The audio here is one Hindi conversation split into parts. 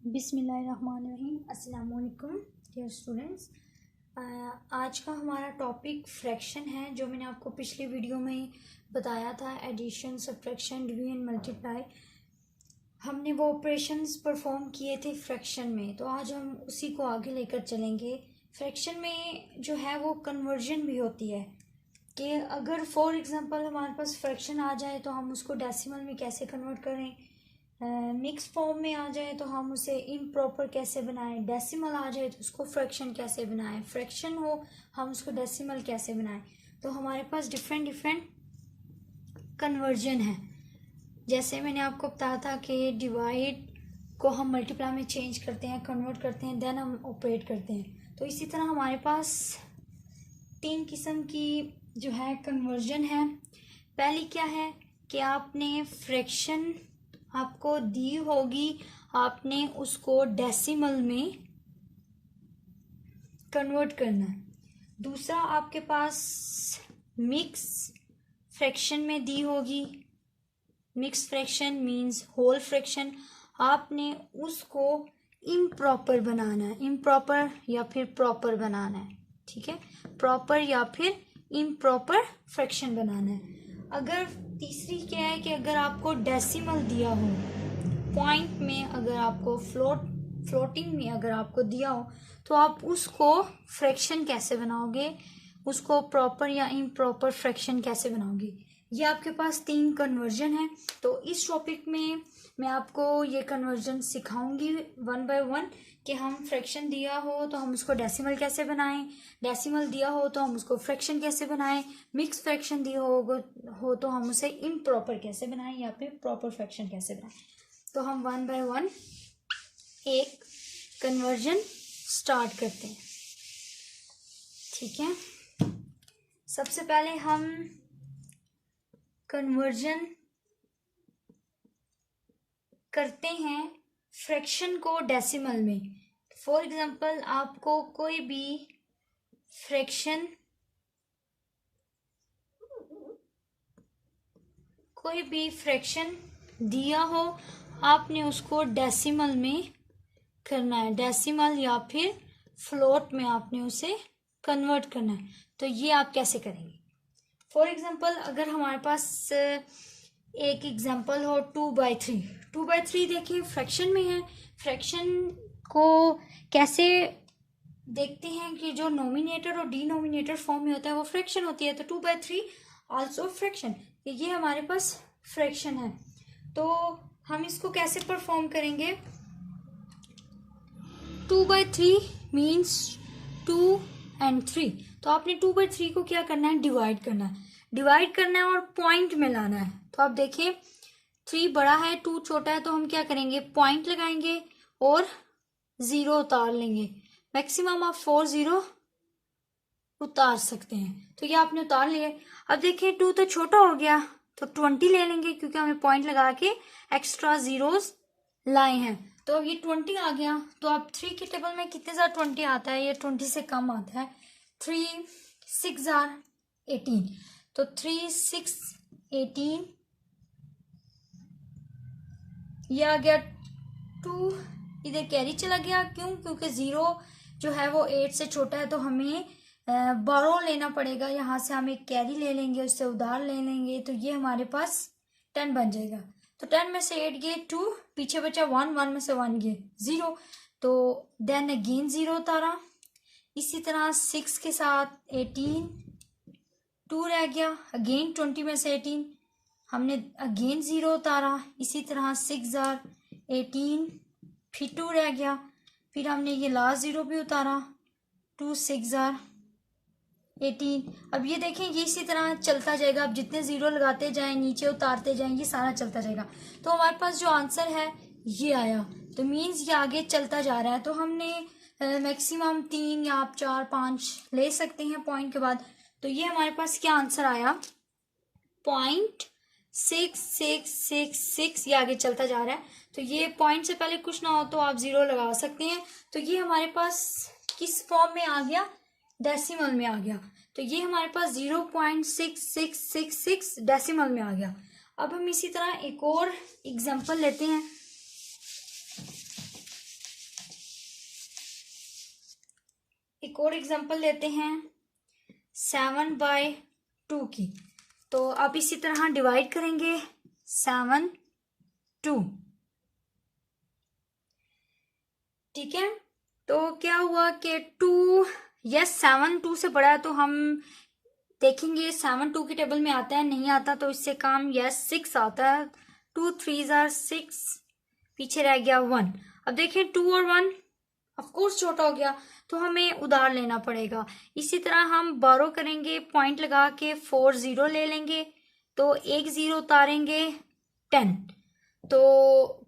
बिस्मिल्लाहिर्रहमानिर्रहीम। अस्सलाम वालेकुम डियर स्टूडेंट्स। आज का हमारा टॉपिक फ्रैक्शन है। जो मैंने आपको पिछली वीडियो में बताया था, एडिशन, सब्ट्रैक्शन, डिवीजन, मल्टीप्लाई, हमने वो ऑपरेशंस परफॉर्म किए थे फ्रैक्शन में। तो आज हम उसी को आगे लेकर चलेंगे। फ्रैक्शन में जो है वो कन्वर्जन भी होती है कि अगर फॉर एग्जांपल हमारे पास फ्रैक्शन आ जाए तो हम उसको डेसिमल में कैसे कन्वर्ट करें, मिक्स फॉर्म में आ जाए तो हम उसे इम्प्रॉपर कैसे बनाएं, डेसिमल आ जाए तो उसको फ्रैक्शन कैसे बनाएं, फ्रैक्शन हो हम उसको डेसिमल कैसे बनाएं। तो हमारे पास डिफरेंट डिफरेंट कन्वर्जन है। जैसे मैंने आपको बताया था कि डिवाइड को हम मल्टीप्लाई में चेंज करते हैं, कन्वर्ट करते हैं, देन हम ऑपरेट करते हैं। तो इसी तरह हमारे पास 3 किस्म की जो है कन्वर्जन है। पहली क्या है कि आपने फ्रैक्शन आपको दी होगी, आपने उसको डेसिमल में कन्वर्ट करना है। दूसरा, आपके पास मिक्स फ्रैक्शन में दी होगी, mix fraction means whole fraction, आपने उसको इम्प्रॉपर बनाना है, इम्प्रॉपर या फिर प्रॉपर बनाना है। ठीक है, प्रॉपर या फिर इम्प्रॉपर फ्रैक्शन बनाना है। अगर तीसरी क्या है कि अगर आपको डेसिमल दिया हो, पॉइंट में अगर आपको फ्लोटिंग में अगर आपको दिया हो, तो आप उसको फ्रैक्शन कैसे बनाओगे, उसको प्रॉपर या इम्प्रॉपर फ्रैक्शन कैसे बनाओगे। ये आपके पास 3 कन्वर्जन है। तो इस टॉपिक में मैं आपको ये कन्वर्जन सिखाऊंगी 1 बाय 1 कि हम फ्रैक्शन दिया हो तो हम उसको डेसिमल कैसे बनाएं, डेसिमल दिया हो तो हम उसको फ्रैक्शन कैसे बनाएं, मिक्स फ्रैक्शन दिया हो तो हम उसे इम्प्रॉपर कैसे बनाएं या फिर प्रॉपर फ्रैक्शन कैसे बनाएं। तो हम 1 बाय 1 एक कन्वर्जन स्टार्ट करते हैं। ठीक है, सबसे पहले हम कन्वर्जन करते हैं फ्रैक्शन को डेसिमल में। फॉर एग्जांपल आपको कोई भी फ्रैक्शन दिया हो, आपने उसको डेसिमल में करना है, डेसिमल या फिर फ्लोट में आपने उसे कन्वर्ट करना है। तो ये आप कैसे करेंगे? फॉर एग्जांपल अगर हमारे पास एक एग्जांपल हो 2/3, 2/3 देखिए फ्रैक्शन में है। फ्रैक्शन को कैसे देखते हैं कि जो नोमिनेटर और डिनोमिनेटर फॉर्म में होता है वो फ्रैक्शन होती है। तो 2/3 आल्सो फ्रैक्शन, ये हमारे पास फ्रैक्शन है। तो हम इसको कैसे परफॉर्म करेंगे? 2/3 मीन्स 2 and 3। तो आपने 2/3 को क्या करना है? डिवाइड करना है, डिवाइड करना है और पॉइंट में लाना है। तो आप देखिए 3 बड़ा है, 2 छोटा है, तो हम क्या करेंगे? पॉइंट लगाएंगे और 0 उतार लेंगे। मैक्सिमम आप 4 0 उतार सकते हैं। तो ये आपने उतार लिया। अब देखिए 2 तो छोटा हो गया, तो 20 ले लेंगे क्योंकि हमें पॉइंट लगा के एक्स्ट्रा जीरोस लाए हैं। तो ये 20 आ गया। तो अब 3 की टेबल में कितने ज़्यादा 20 आता है? ये 20 से कम आता है। 3 6 18। तो 3 6 18 ये आ गया। 2 इधर कैरी चला गया, क्यों? क्योंकि 0 जो है वो 8 से छोटा है, तो हमें बोरो लेना पड़ेगा। यहाँ से हम एक कैरी ले लेंगे, उससे उधार ले लेंगे, तो ये हमारे पास 10 बन जाएगा। तो 10 में से 8 गए 2, पीछे बचा 1, 1 में से 1 गए 0। तो देन अगेन 0 उतारा। इसी तरह 6 के साथ 18, 2 रह गया। अगेन 20 में से 18 हमने अगेन 0 उतारा। इसी तरह 6 18, फिर 2 रह गया। फिर हमने ये लास्ट 0 भी उतारा। 2 6 18। अब ये देखें, ये इसी तरह चलता जाएगा। अब जितने 0 लगाते जाएं, नीचे उतारते जाएं, ये सारा चलता जाएगा। तो हमारे पास जो आंसर है ये आया। तो मीन्स ये आगे चलता जा रहा है। तो हमने मैक्सिमम 3 या आप 4 5 ले सकते हैं पॉइंट के बाद। तो ये हमारे पास क्या आंसर आया? 0.6666। ये आगे चलता जा रहा है। तो ये पॉइंट से पहले कुछ ना हो तो आप 0 लगा सकते हैं। तो ये हमारे पास किस फॉर्म में आ गया? डेसिमल में आ गया। तो ये हमारे पास 0.6666 डेसिमल में आ गया। अब हम इसी तरह एक और एग्जांपल लेते हैं। एक और एग्जांपल लेते हैं 7/2 की। तो आप इसी तरह डिवाइड करेंगे 7 2, ठीक है। तो क्या हुआ कि 2, यस 7 2 से बड़ा है, तो हम देखेंगे 7 2 की टेबल में आता है नहीं आता, तो इससे काम यस 6 आता है। 2 3 6, पीछे रह गया 1। अब देखिए 2 और 1 ऑफकोर्स छोटा हो गया, तो हमें उधार लेना पड़ेगा। इसी तरह हम बारो करेंगे, पॉइंट लगा के 4 0 ले लेंगे, तो एक 0 उतारेंगे 10, तो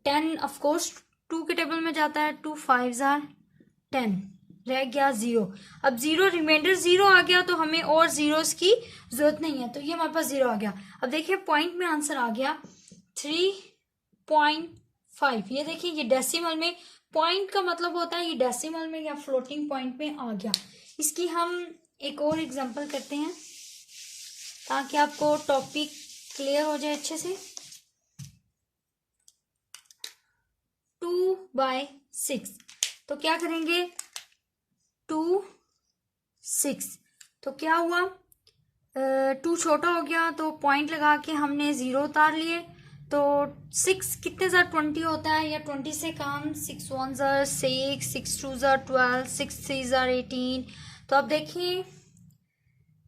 10 ऑफकोर्स 2 के टेबल में जाता है। 2 5 10, रह गया 0। अब 0 रिमाइंडर 0 आ गया, तो हमें और जीरोस की जरूरत नहीं है, तो ये हमारे पास 0 आ गया। अब देखिए पॉइंट में आंसर आ गया 3.5। ये देखिए ये डेसिमल में, पॉइंट का मतलब होता है ये डेसिमल में या फ्लोटिंग पॉइंट में आ गया। इसकी हम एक और एग्जांपल करते हैं ताकि आपको टॉपिक क्लियर हो जाए अच्छे से। 2/6, तो क्या करेंगे 2 6, तो क्या हुआ 2 छोटा हो गया, तो पॉइंट लगा के हमने 0 उतार लिए। तो 6 कितने 20 होता है, या 20 से कम। 6 1 6, 6 2 12, 6 3 18। तो अब देखिए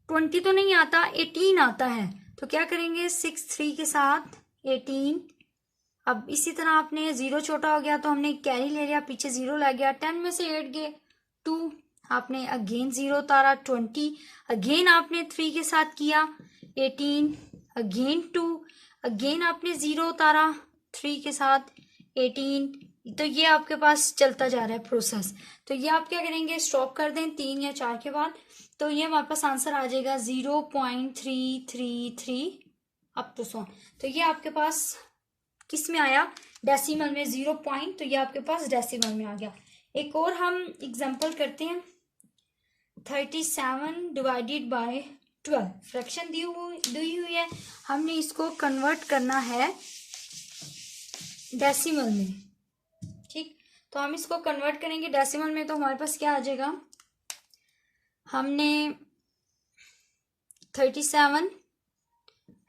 20 तो नहीं आता, 18 आता है, तो क्या करेंगे 6 3 के साथ 18। अब इसी तरह आपने 0 छोटा हो गया, तो हमने कैरी ले लिया, पीछे 0 लग गया। 10 में से 8 गए 2, आपने अगेन 0 उतारा 20, अगेन आपने 3 के साथ किया 18, अगेन 2, अगेन आपने 0 उतारा 3 के साथ 18। तो ये आपके पास चलता जा रहा है प्रोसेस। तो ये आप क्या करेंगे, स्टॉप कर दें 3 या 4 के बाद, तो ये हमारे पास आंसर आ जाएगा 0.333 अप टू 100। तो ये आपके पास किस में आया, डेसिमल में 0 पॉइंट, तो ये आपके पास डेसिमल में आ गया। एक और हम एग्जांपल करते हैं 37 डिवाइडेड बाय 12। फ्रैक्शन दी हुई है, हमने इसको कन्वर्ट करना है डेसिमल में, ठीक। तो हम इसको कन्वर्ट करेंगे डेसिमल में, तो हमारे पास क्या आ जाएगा, हमने 37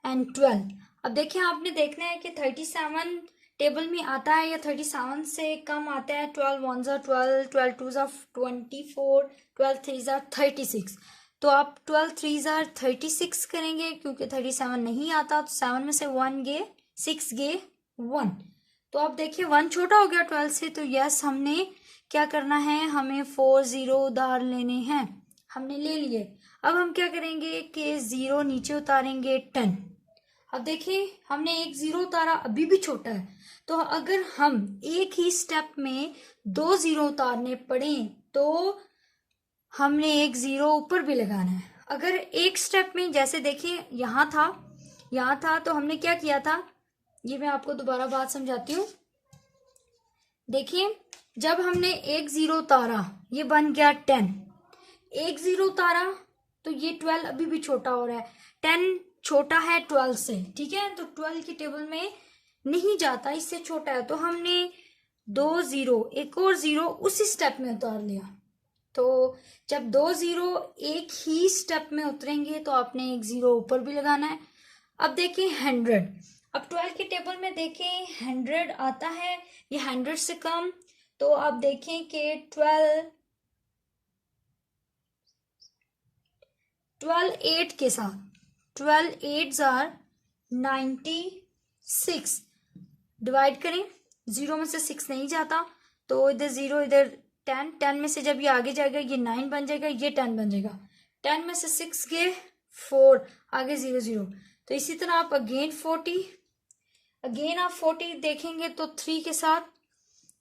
एंड 12। अब देखिए आपने देखना है कि 37 टेबल में आता है या 37 से कम आता है। 12 1 12, 12 2 24, 12 3 36। तो आप 12 3 36 करेंगे, क्योंकि 37 नहीं आता, तो 7 में से 1 गए 6 गए 1। तो आप देखिए 1 छोटा हो गया 12 से, तो यस हमने क्या करना है, हमें 4 0 उधार लेने हैं, हमने ले लिए। अब हम क्या करेंगे कि 0 नीचे उतारेंगे 10। अब देखिए हमने एक 0 उतारा, अभी भी छोटा है, तो अगर हम एक ही स्टेप में 2 0 उतारने पड़े, तो हमने एक 0 ऊपर भी लगाना है। अगर एक स्टेप में, जैसे देखिए यहाँ था, तो हमने क्या किया था, ये मैं आपको दोबारा बात समझाती हूँ। देखिए जब हमने एक 0 उतारा, ये बन गया 10। एक 0 उतारा, तो ये 12 अभी भी छोटा हो रहा है, 10 छोटा है 12 से, ठीक है। तो 12 की टेबल में नहीं जाता, इससे छोटा है, तो हमने 2 0, एक और 0 उसी स्टेप में उतार लिया। तो जब 2 0 एक ही स्टेप में उतरेंगे, तो आपने एक 0 ऊपर भी लगाना है। अब देखिए 100, अब 12 की टेबल में देखें 100 आता है, ये 100 से कम, तो आप देखें कि 12 8 के साथ 12 8 96 डिवाइड करें, 0 में से 6 नहीं जाता, तो इधर 0 इधर 10 में से जब ये आगे जाएगा ये 9 बन जाएगा, ये 10 बन जाएगा। 10 में से 6 गए 4, आगे 0 0। तो इसी तरह आप अगेन 40 देखेंगे, तो 3 के साथ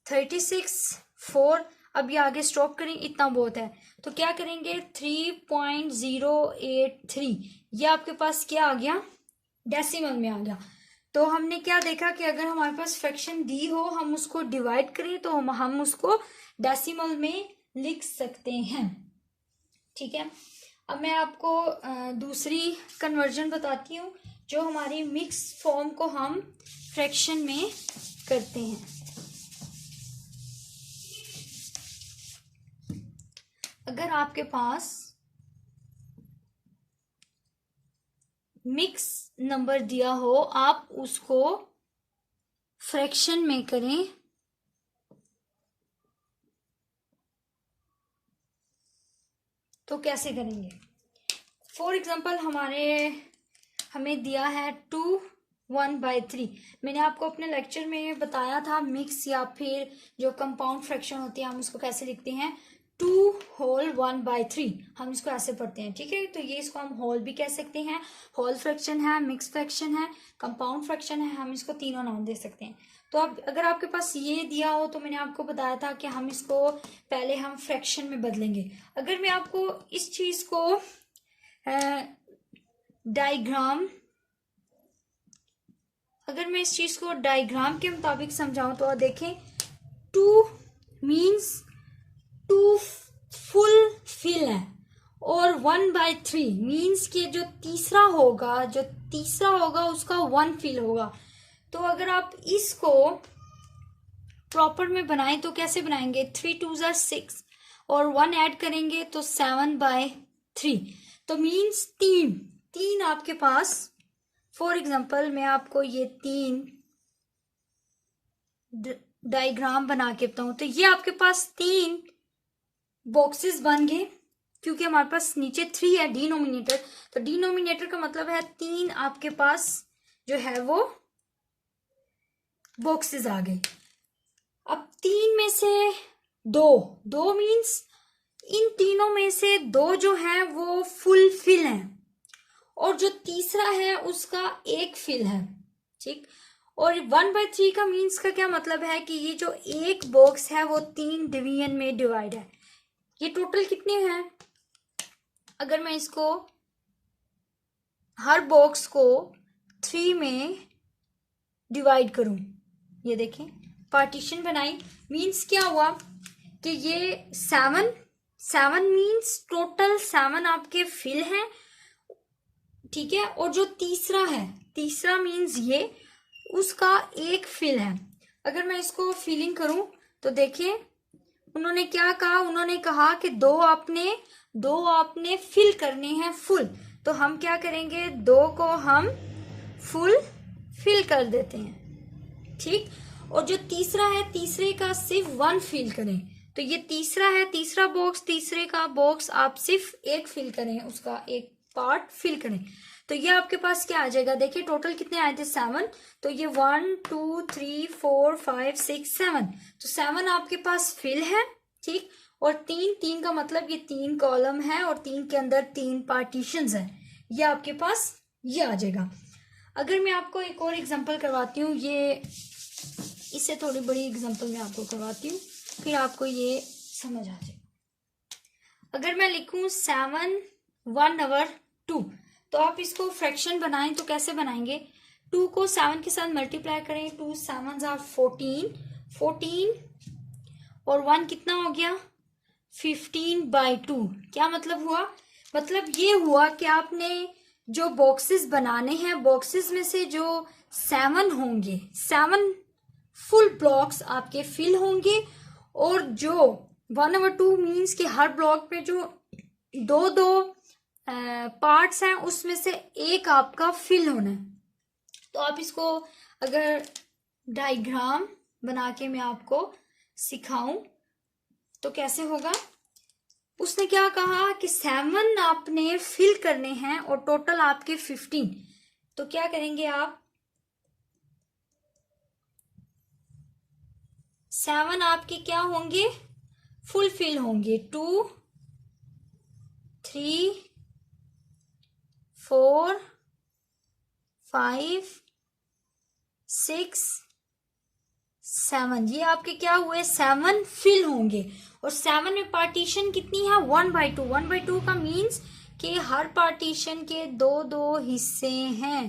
36 4। अब ये आगे स्टॉप करें, इतना बहुत है, तो क्या करेंगे 3.083। ये आपके पास क्या आ गया, डेसिमल में आ गया। तो हमने क्या देखा कि अगर हमारे पास फ्रैक्शन दी हो, हम उसको डिवाइड करें, तो हम उसको डेसिमल में लिख सकते हैं, ठीक है। अब मैं आपको दूसरी कन्वर्जन बताती हूँ, जो हमारी मिक्स फॉर्म को हम फ्रैक्शन में करते हैं। अगर आपके पास मिक्स नंबर दिया हो, आप उसको फ्रैक्शन में करें तो कैसे करेंगे। फॉर एग्जाम्पल हमें दिया है 2/1/3। मैंने आपको अपने लेक्चर में बताया था मिक्स या फिर जो कंपाउंड फ्रैक्शन होती है हम उसको कैसे लिखते हैं, 2/1/3 हम इसको ऐसे पढ़ते हैं। ठीक है, तो ये इसको हम होल भी कह सकते हैं, होल फ्रैक्शन है, मिक्स फ्रैक्शन है, कंपाउंड फ्रैक्शन है, हम इसको तीनों नाम दे सकते हैं। तो अब अगर आपके पास ये दिया हो तो मैंने आपको बताया था कि हम इसको पहले हम फ्रैक्शन में बदलेंगे। अगर मैं आपको इस चीज को डायग्राम अगर मैं इस चीज को डायग्राम के मुताबिक समझाऊं तो देखें, 2 मीन्स 2 फुल फिल है और 1/3 मीन्स कि जो तीसरा होगा उसका 1 फिल होगा। तो अगर आप इसको प्रॉपर में बनाएं तो कैसे बनाएंगे, 3 2s are 6 और 1 ऐड करेंगे तो 7/3। तो मीन्स तीन आपके पास, फॉर एग्जाम्पल मैं आपको ये 3 डायग्राम बना के बताऊं तो ये आपके पास 3 बॉक्सेस बन गए, क्योंकि हमारे पास नीचे 3 है डिनोमिनेटर, तो डिनोमिनेटर का मतलब है 3 आपके पास जो है वो बॉक्सेस आ गए। अब 3 में से दो मीन्स इन तीनों में से 2 जो है वो फुल फिल है और जो तीसरा है उसका 1 फिल है। ठीक, और 1/3 का मीन्स का क्या मतलब है कि ये जो एक बॉक्स है वो 3 डिवीजन में डिवाइड है। ये टोटल कितने हैं, अगर मैं इसको हर बॉक्स को 3 में डिवाइड करूं, ये देखें पार्टीशन बनाई, मीन्स क्या हुआ कि ये 7 मीन्स टोटल 7 आपके फिल हैं। ठीक है, और जो तीसरा मीन्स ये उसका 1 फिल है। अगर मैं इसको फिलिंग करूं तो देखिए उन्होंने क्या कहा, उन्होंने कहा कि दो आपने फिल करने हैं फुल, तो हम क्या करेंगे, 2 को हम फुल फिल कर देते हैं। ठीक, और जो तीसरा है तीसरे का सिर्फ 1 फिल करें, तो ये तीसरा है, तीसरा बॉक्स, तीसरे का बॉक्स आप सिर्फ 1 फिल करें, उसका 1 पार्ट फिल करें, तो ये आपके पास क्या आ जाएगा, देखिए टोटल कितने आए थे 7, तो ये 1 2 3 4 5 6 7, तो 7 आपके पास फिल है। ठीक, और 3 का मतलब ये 3 कॉलम है और 3 के अंदर 3 पार्टीशंस है, ये आपके पास ये आ जाएगा। अगर मैं आपको एक और एग्जांपल करवाती हूँ, ये इससे थोड़ी बड़ी एग्जांपल मैं आपको करवाती हूँ, फिर आपको ये समझ आ जाएगा। अगर मैं लिखूं 7 1/2, तो आप इसको फ्रैक्शन बनाएं तो कैसे बनाएंगे, 2 को 7 के साथ मल्टीप्लाई करें, 2 7s are 14 और 1 कितना हो गया 15/2। क्या मतलब हुआ, मतलब ये हुआ कि आपने जो बॉक्सेस बनाने हैं, बॉक्सेस में से जो 7 होंगे, 7 फुल ब्लॉक्स आपके फिल होंगे, और जो 1/2 मीन्स कि हर ब्लॉक में जो दो पार्ट्स हैं उसमें से 1 आपका फिल होना है। तो आप इसको अगर डायग्राम बना के मैं आपको सिखाऊं तो कैसे होगा, उसने क्या कहा कि 7 आपने फिल करने हैं और टोटल आपके 15, तो क्या करेंगे आप, 7 आपके क्या होंगे फुल फिल होंगे, 2 3 4 5 6 7, ये आपके क्या हुए 7 फिल होंगे, और 7 में पार्टीशन कितनी है 1/2। 1/2 का मीन्स कि हर पार्टीशन के 2 हिस्से हैं।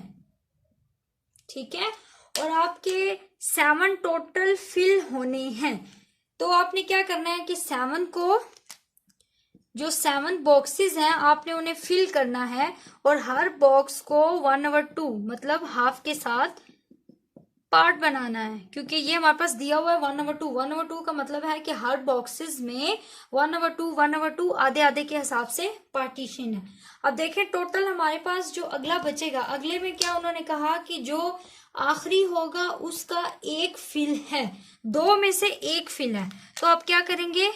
ठीक है, और आपके 7 टोटल फिल होने हैं, तो आपने क्या करना है कि 7 को, जो 7 बॉक्सेस हैं आपने उन्हें फिल करना है, और हर बॉक्स को 1/2 मतलब हाफ के साथ पार्ट बनाना है, क्योंकि ये हमारे पास दिया हुआ है 1/2। 1/2 का मतलब है कि हर बॉक्सेस में 1/2 आधे आधे के हिसाब से पार्टीशन है। अब देखें टोटल हमारे पास जो अगला बचेगा, अगले में क्या उन्होंने कहा कि जो आखिरी होगा उसका एक फिल है, 2 में से 1 फिल है। तो आप क्या करेंगे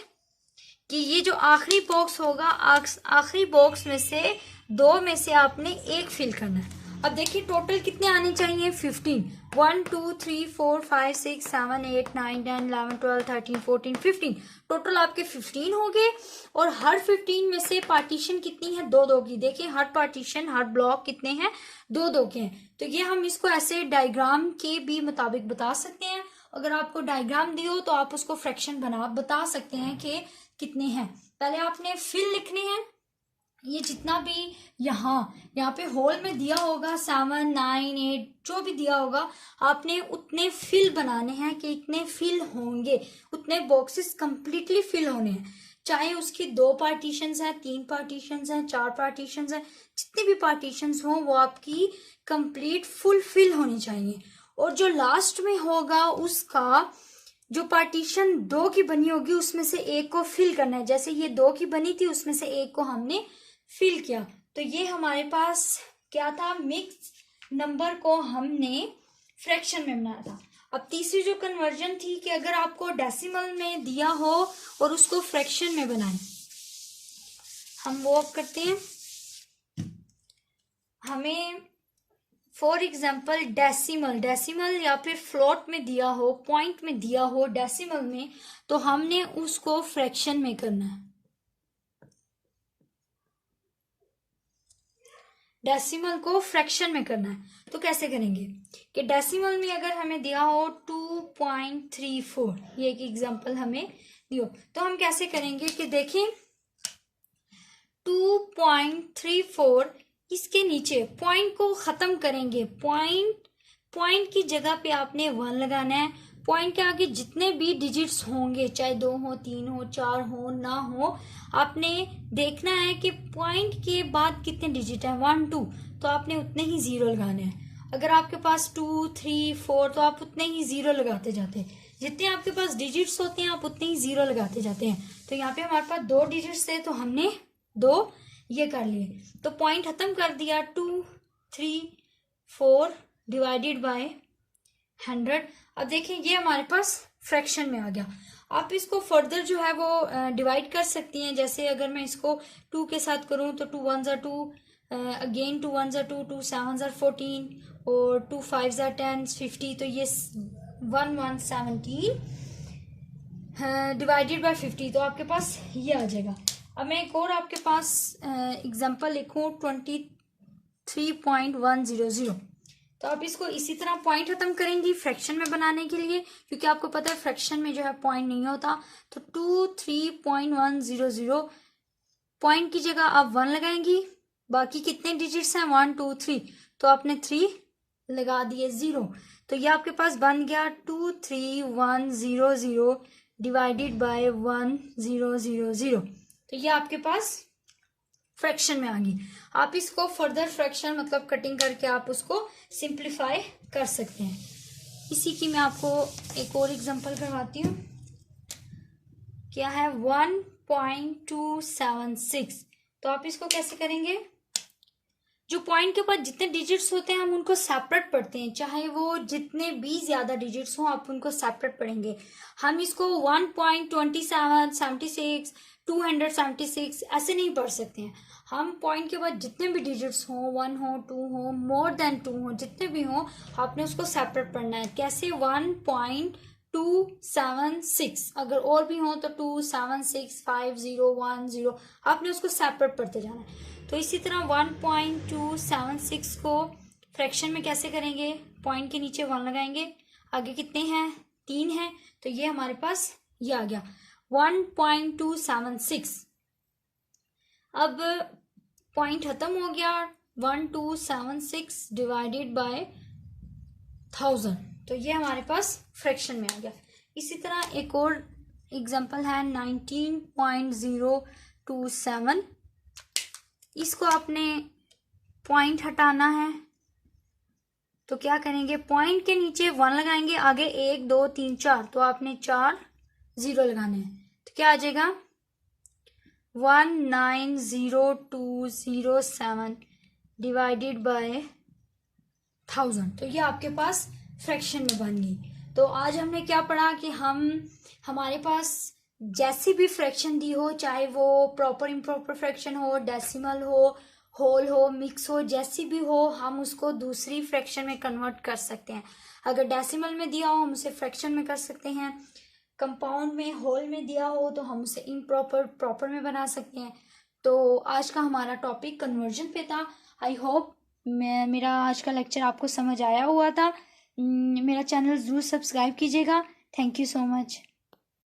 कि ये जो आखिरी बॉक्स होगा, आखिरी बॉक्स में से 2 में से आपने 1 फिल करना है। अब देखिए टोटल कितने आने चाहिए, 15। 1 2 3 4 5 6 7 8 9 10 11 12 13 14 15, टोटल आपके 15 हो गए। और हर 15 में से पार्टीशन कितनी है, 2 2 की। देखिए हर पार्टीशन, हर ब्लॉक कितने हैं, 2 2 के हैं। तो ये हम इसको ऐसे डायग्राम के भी मुताबिक बता सकते हैं। अगर आपको डायग्राम दियो तो आप उसको फ्रैक्शन बता सकते हैं कि कितने हैं। पहले आपने फिल लिखने हैं, ये जितना भी यहाँ पे होल में दिया होगा 7 9 8 जो भी दिया होगा, आपने उतने फिल बनाने हैं कि इतने फिल होंगे, उतने बॉक्सेस कंप्लीटली फिल होने हैं। चाहे उसकी 2 पार्टीशंस हैं, 3 पार्टीशंस हैं, 4 पार्टीशंस हैं, जितनी भी पार्टीशंस हों वो आपकी कंप्लीट फुल फिल होनी चाहिए। और जो लास्ट में होगा उसका जो पार्टीशन 2 की बनी होगी उसमें से 1 को फिल करना है। जैसे ये 2 की बनी थी, उसमें से 1 को हमने फिल किया। तो ये हमारे पास क्या था, मिक्स नंबर को हमने फ्रैक्शन में बनाया था। अब तीसरी जो कन्वर्जन थी कि अगर आपको डेसिमल में दिया हो और उसको फ्रैक्शन में बनाएं, हम वो अब करते हैं। हमें फॉर एग्जाम्पल डेसिमल या फिर फ्लोट में दिया हो, पॉइंट में दिया हो डेसिमल में, तो हमने उसको फ्रैक्शन में करना है। डेसिमल को फ्रैक्शन में करना है। तो कैसे करेंगे कि डेसिमल में अगर हमें दिया हो 2.34, ये एक एग्जांपल हमें दियो, तो हम कैसे करेंगे कि देखें 2.34, इसके नीचे पॉइंट को खत्म करेंगे। पॉइंट की जगह पे आपने 1 लगाना है। पॉइंट के आगे जितने भी डिजिट्स होंगे, चाहे 2 हो, 3 हो, 4 हो, ना हो, आपने देखना है कि पॉइंट के बाद कितने डिजिट है, 1 2, तो आपने उतने ही 0 लगाने हैं। अगर आपके पास 2 3 4, तो आप उतने ही 0 लगाते जाते हैं। जितने आपके पास डिजिट्स होते हैं आप उतने ही 0 लगाते जाते हैं। तो यहाँ पे हमारे पास 2 डिजिट्स थे तो हमने 2 ये कर लिए, तो पॉइंट खत्म कर दिया। 2 3 4 डिवाइडेड बाय 100। अब देखिए ये हमारे पास फ्रैक्शन में आ गया। आप इसको फर्दर जो है वो डिवाइड कर सकती हैं। जैसे अगर मैं इसको 2 के साथ करूं तो 2 1 ज़ा 2, अगेन 2 1 ज़ा 2, 2 7 ज़ा 14 और 2 5 ज़ा 10 50, तो ये 1117 डिवाइडेड बाय 50, तो आपके पास ये आ जाएगा। अब मैं एक और आपके पास एग्जांपल लिखूं 23.100, तो आप इसको इसी तरह पॉइंट खत्म करेंगी फ्रैक्शन में बनाने के लिए, क्योंकि आपको पता है फ्रैक्शन में जो है पॉइंट नहीं होता। तो 23.100 पॉइंट की जगह आप 1 लगाएंगी। बाकी कितने डिजिट्स हैं, 1 2 3, तो आपने 3 लगा दिए 0, तो ये आपके पास बन गया 23100 डिवाइडेड बाय 1000। तो ये आपके पास फ्रैक्शन में आ गई। आप इसको फर्दर फ्रैक्शन मतलब कटिंग करके आप उसको सिंप्लीफाई कर सकते हैं। इसी की मैं आपको एक और एग्जांपल करवाती हूँ। क्या है 1.276, तो आप इसको कैसे करेंगे, जो पॉइंट के बाद जितने डिजिट्स होते हैं हम उनको सेपरेट पढ़ते हैं, चाहे वो जितने भी ज्यादा डिजिट्स हों आप उनको सेपरेट पढ़ेंगे। हम इसको 1.2776 276 ऐसे नहीं पढ़ सकते हैं। हम पॉइंट के बाद जितने भी डिजिट्स हों, 1 हो, 2 हो, मोर देन 2 हो, जितने भी हों, आपने उसको सेपरेट पढ़ना है। कैसे 1.276, अगर और भी हो तो 2765010, आपने उसको सेपरेट पढ़ते जाना है। तो इसी तरह 1.276 को फ्रैक्शन में कैसे करेंगे, पॉइंट के नीचे 1 लगाएंगे, आगे कितने हैं, 3 हैं, तो ये हमारे पास ये आ गया 1.276। अब पॉइंट खत्म हो गया, 1276 डिवाइडेड बाय 1000, तो ये हमारे पास फ्रैक्शन में आ गया। इसी तरह एक और एग्जांपल है तो क्या करेंगे, पॉइंट के नीचे 1 लगाएंगे, आगे 1 2 3 4, तो आपने 4 0 लगाने हैं। तो क्या आ जाएगा 190,207 डिवाइडेड बाय 1000। तो ये आपके पास फ्रैक्शन में बन गई। तो आज हमने क्या पढ़ा कि हमारे पास जैसी भी फ्रैक्शन दी हो, चाहे वो प्रॉपर इम्प्रॉपर फ्रैक्शन हो, डेसिमल हो, होल हो, मिक्स हो, जैसी भी हो, हम उसको दूसरी फ्रैक्शन में कन्वर्ट कर सकते हैं। अगर डेसिमल में दिया हो हम उसे फ्रैक्शन में कर सकते हैं, कंपाउंड में होल में दिया हो तो हम उसे इम्प्रॉपर प्रॉपर में बना सकते हैं। तो आज का हमारा टॉपिक कन्वर्जन पे था। आई होप मेरा आज का लेक्चर आपको समझ आया हुआ था। मेरा चैनल ज़रूर सब्सक्राइब कीजिएगा। Thank you so much.